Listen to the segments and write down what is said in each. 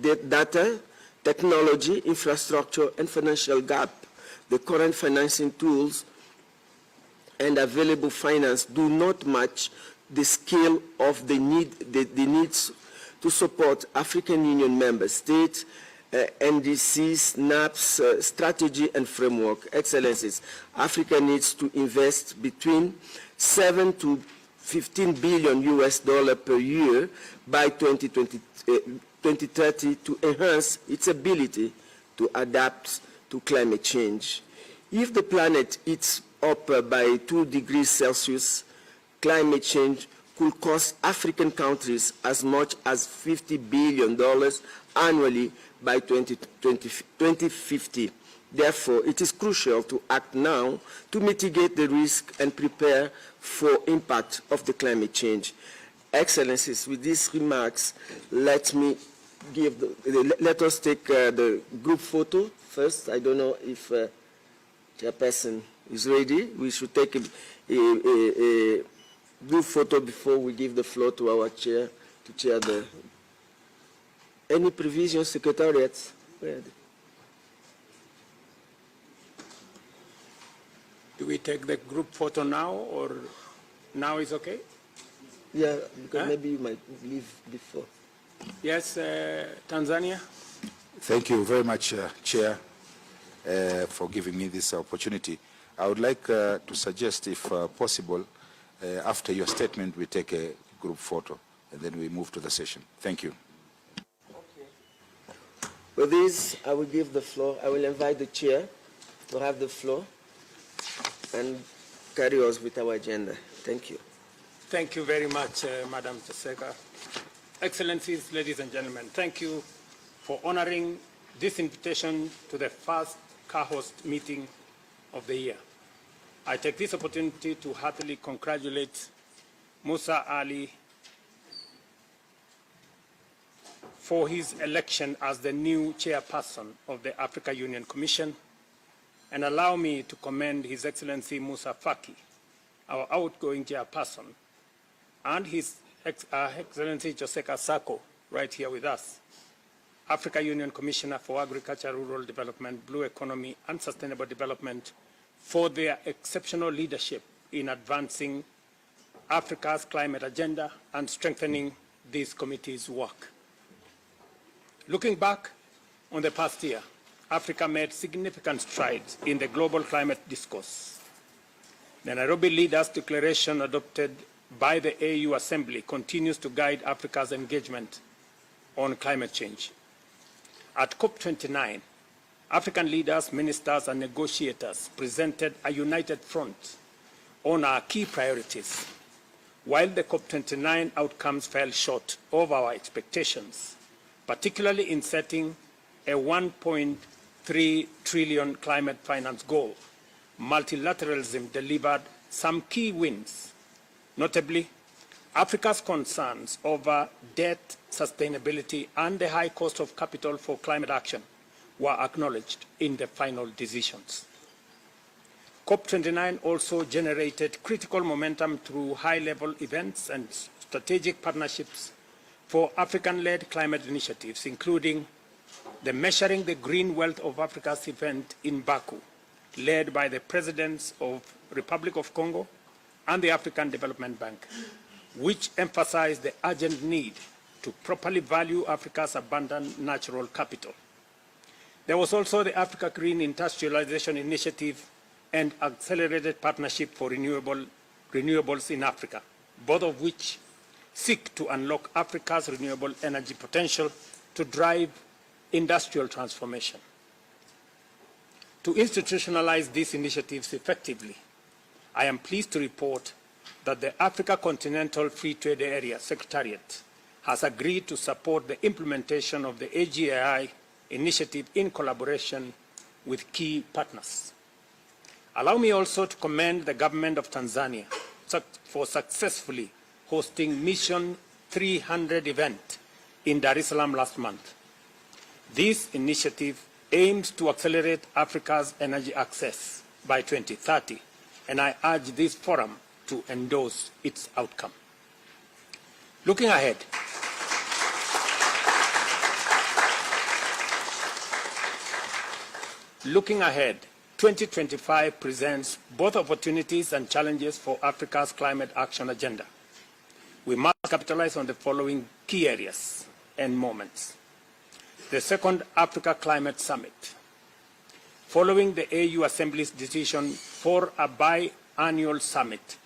data, technology, infrastructure, and financial gap. The current financing tools and available finance do not match the scale of the needs to support African Union member states, NDCs, NAP's strategy and framework. Excellencies, Africa needs to invest between 7 to 15 billion US dollars per year by 2030 to enhance its ability to adapt to climate change. If the planet heats up by 2 degrees Celsius, climate change could cost African countries as much as $50 billion annually by 2050. Therefore, it is crucial to act now to mitigate the risk and prepare for impact of the climate change. Excellencies, with these remarks, let us take the group photo first. I don't know if Chairperson is ready. We should take a group photo before we give the floor to our chair to chair the. Any provisions, secretariats? Do we take the group photo now, or now is okay? Yeah, because maybe you might leave before. Yes, Tanzania. Thank you very much, Chair, for giving me this opportunity. I would like to suggest, if possible, after your statement, we take a group photo, and then we move to the session. Thank you. Okay. With this, I will give the floor. I will invite the chair to have the floor and carry us with our agenda. Thank you. Thank you very much, Madam Joseka. Excellencies, ladies and gentlemen, thank you for honoring this invitation to the first CAHOST meeting of the year. I take this opportunity to heartily congratulate Musa Ali for his election as the new chairperson of the Africa Union Commission, and allow me to commend His Excellency Musa Faki, our outgoing chairperson, and His Excellency Joseka Sako, right here with us, Africa Union Commissioner for Agriculture, Rural Development, Blue Economy, and Sustainable Development, for their exceptional leadership in advancing Africa's climate agenda and strengthening this committee's work. Looking back on the past year, Africa made significant strides in the global climate discourse. The Nairobi Leaders' Declaration adopted by the AU Assembly continues to guide Africa's engagement on climate change. At COP29, African leaders, ministers, and negotiators presented a united front on our key priorities. While the COP29 outcomes fell short of our expectations, particularly in setting a 1.3 trillion climate finance goal, multilateralism delivered some key wins. Notably, Africa's concerns over debt sustainability and the high cost of capital for climate action were acknowledged in the final decisions. COP29 also generated critical momentum through high-level events and strategic partnerships for African-led climate initiatives, including the Measuring the Green Wealth of Africa's event in Baku, led by the presidents of Republic of Congo and the African Development Bank, which emphasized the urgent need to properly value Africa's abundant natural capital. There was also the Africa Green Industrialization Initiative and Accelerated Partnership for Renewables in Africa, both of which seek to unlock Africa's renewable energy potential to drive industrial transformation. To institutionalize these initiatives effectively, I am pleased to report that the Africa Continental Free Trade Area Secretariat has agreed to support the implementation of the AGAI initiative in collaboration with key partners. Allow me also to commend the government of Tanzania for successfully hosting Mission 300 event in Dar es Salaam last month. This initiative aims to accelerate Africa's energy access by 2030, and I urge this forum to endorse its outcome. Looking ahead, 2025 presents both opportunities and challenges for Africa's climate action agenda. We must capitalize on the following key areas and moments. The second Africa Climate Summit. Following the AU Assembly's decision for a biannual summit,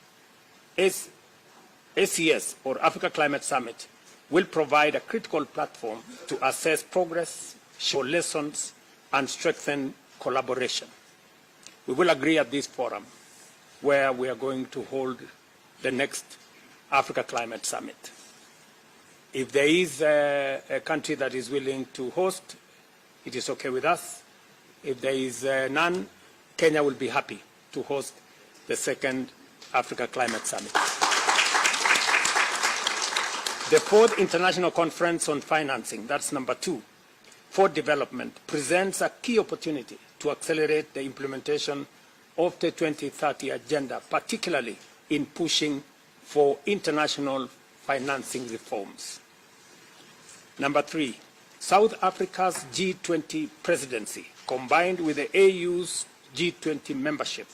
ACS, or Africa Climate Summit, will provide a critical platform to assess progress, share lessons, and strengthen collaboration. We will agree at this forum where we are going to hold the next Africa Climate Summit. If there is a country that is willing to host, it is okay with us. If there is none, Kenya will be happy to host the second Africa Climate Summit. The fourth International Conference on Financing, that's number 2, for development, presents a key opportunity to accelerate the implementation of the 2030 Agenda, particularly in pushing for international financing reforms. Number 3, South Africa's G20 presidency, combined with the AU's G20 membership,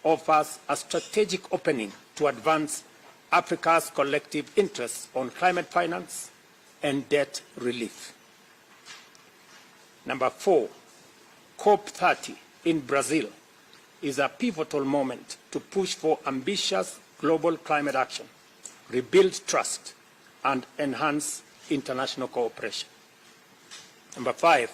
offers a strategic opening to advance Africa's collective interests on climate finance and debt relief. Number 4, COP30 in Brazil is a pivotal moment to push for ambitious global climate action, rebuild trust, and enhance international cooperation. Number 5,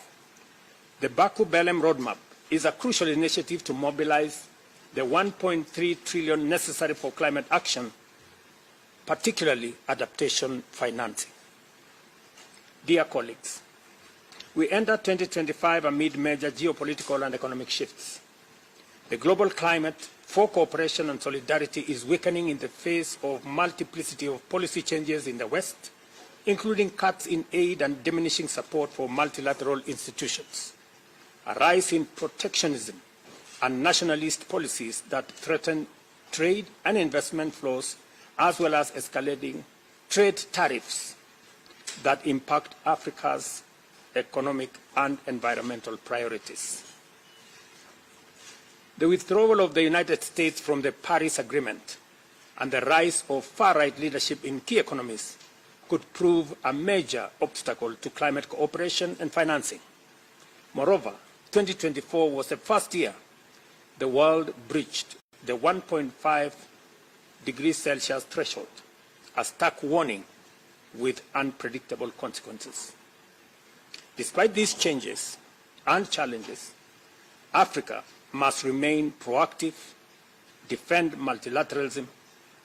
the Baku-Belém Roadmap is a crucial initiative to mobilize the 1.3 trillion necessary for climate action, particularly adaptation financing. Dear colleagues, we enter 2025 amid major geopolitical and economic shifts. The global climate for cooperation and solidarity is weakening in the face of multiplicity of policy changes in the West, including cuts in aid and diminishing support for multilateral institutions, a rise in protectionism and nationalist policies that threaten trade and investment flows, as well as escalating trade tariffs that impact Africa's economic and environmental priorities. The withdrawal of the United States from the Paris Agreement and the rise of far-right leadership in key economies could prove a major obstacle to climate cooperation and financing. Moreover, 2024 was the first year the world breached the 1.5 degrees Celsius threshold, a stark warning with unpredictable consequences. Despite these changes and challenges, Africa must remain proactive, defend multilateralism,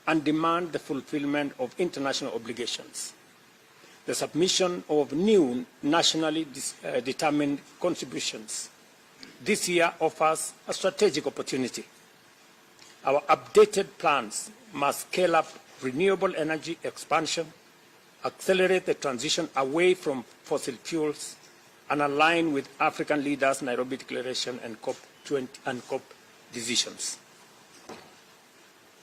and demand the fulfillment of international obligations. The submission of new nationally determined contributions this year offers a strategic opportunity. Our updated plans must scale up renewable energy expansion, accelerate the transition away from fossil fuels, and align with African leaders' Nairobi Declaration and COP20 and COP decisions.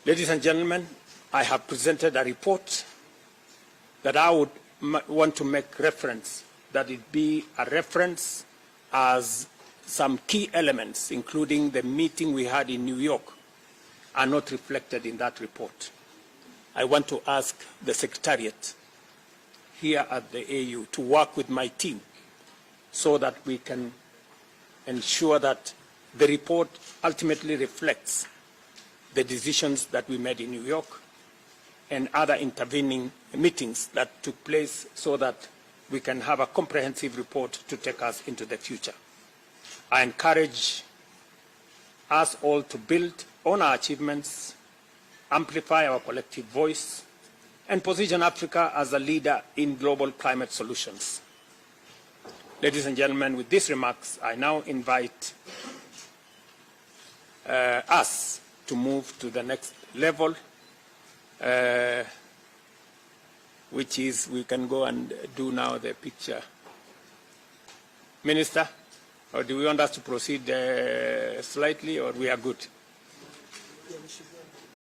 Ladies and gentlemen, I have presented a report that I would want to make reference, that it be a reference as some key elements, including the meeting we had in New York, are not reflected in that report. I want to ask the Secretariat here at the AU to work with my team so that we can ensure that the report ultimately reflects the decisions that we made in New York and other intervening meetings that took place, so that we can have a comprehensive report to take us into the future. I encourage us all to build on our achievements, amplify our collective voice, and position Africa as a leader in global climate solutions. Ladies and gentlemen, with these remarks, I now invite us to move to the next level, which is, we can go and do now the picture. Minister, or do we want us to proceed slightly, or we are good? Yeah, we should go.